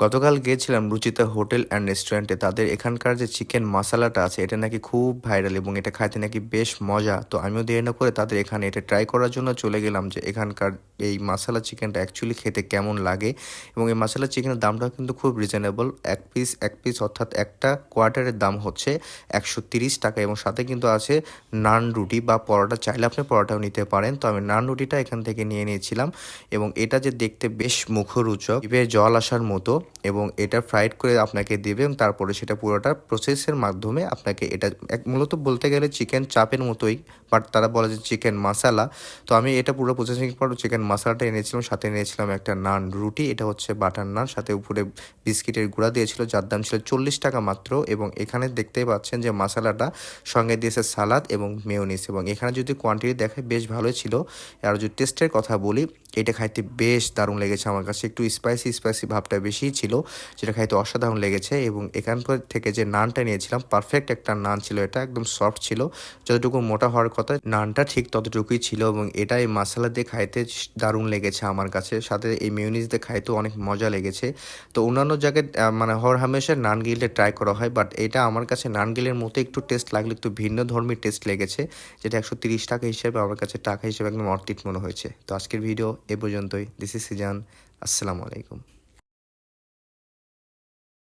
গতকাল গিয়েছিলাম Ruchita hotel and রেস্টুরেন্টে। তাদের এখানকার যে চিকেন মাসালাটা আছে এটা নাকি খুব ভাইরাল এবং এটা খাইতে নাকি বেশ মজা। তো আমিও দেরি না করে তাদের এখানে এটা ট্রাই করার জন্য চলে গেলাম যে এখানকার এই মাসালা চিকেনটা অ্যাকচুয়ালি খেতে কেমন লাগে। এবং এই মাসালা চিকেনের দামটাও কিন্তু খুব রিজনেবল। এক পিস অর্থাৎ একটা কোয়ার্টারের দাম হচ্ছে 130 টাকা এবং সাথে কিন্তু আছে নান রুটি বা পরোটা, চাইলে আপনি পরোটাও নিতে পারেন। তো আমি নান রুটিটা এখান থেকে নিয়ে নিয়েছিলাম এবং এটা যে দেখতে বেশ মুখরোচক, জিভে জল আসার মতো, এবং এটা ফ্রাইড করে আপনাকে দেবে এবং তারপরে সেটা পুরোটা প্রসেসের মাধ্যমে আপনাকে এটা মূলত বলতে গেলে চিকেন চাপের মতোই, বাট তারা বলে যে চিকেন মশালা। তো আমি এটা পুরো প্রসেসিং পর চিকেন মশলাটা এনেছিলাম, সাথে এনেছিলাম একটা নান রুটি, এটা হচ্ছে বাটার নান, সাথে উপরে বিস্কিটের গুঁড়া দিয়েছিল যার দাম ছিল 40 টাকা মাত্র। এবং এখানে দেখতেই পাচ্ছেন যে মশলাটা সঙ্গে দিয়েছে সালাদ এবং মেয়োনিজ, এবং এখানে যদি কোয়ান্টিটি দেখে বেশ ভালোই ছিল। আর যদি টেস্টের কথা বলি, এটা খাইতে বেশ দারুণ লেগেছে আমার কাছে। একটু স্পাইসি ভাবটা বেশিই ছিল, যেটা খাইতে অসাধারণ লেগেছে। এবং এখানকার থেকে যে নানটা নিয়েছিলাম, পারফেক্ট একটা নান ছিল, এটা একদম সফট ছিল, যতটুকু মোটা হওয়ার কথা নানটা ঠিক ততটুকুই ছিল। এবং এটা এই মশলা দিয়ে খাইতে দারুণ লেগেছে আমার কাছে, সাথে এই মিউনিস দিয়ে খাইতেও অনেক মজা লেগেছে। তো অন্যান্য জায়গায় মানে হর হামেশা নান গিলে ট্রাই করা হয়, বাট এটা আমার কাছে নান গিলের মতো একটু টেস্ট লাগলো, একটু ভিন্ন ধর্মী টেস্ট লেগেছে, যেটা 130 টাকা হিসেবে আমার কাছে টাকা হিসেবে একদম অর্থিত মনে হয়েছে। তো আজকের ভিডিও এ পর্যন্তই। This is Sijan. আসসালামু আলাইকুম।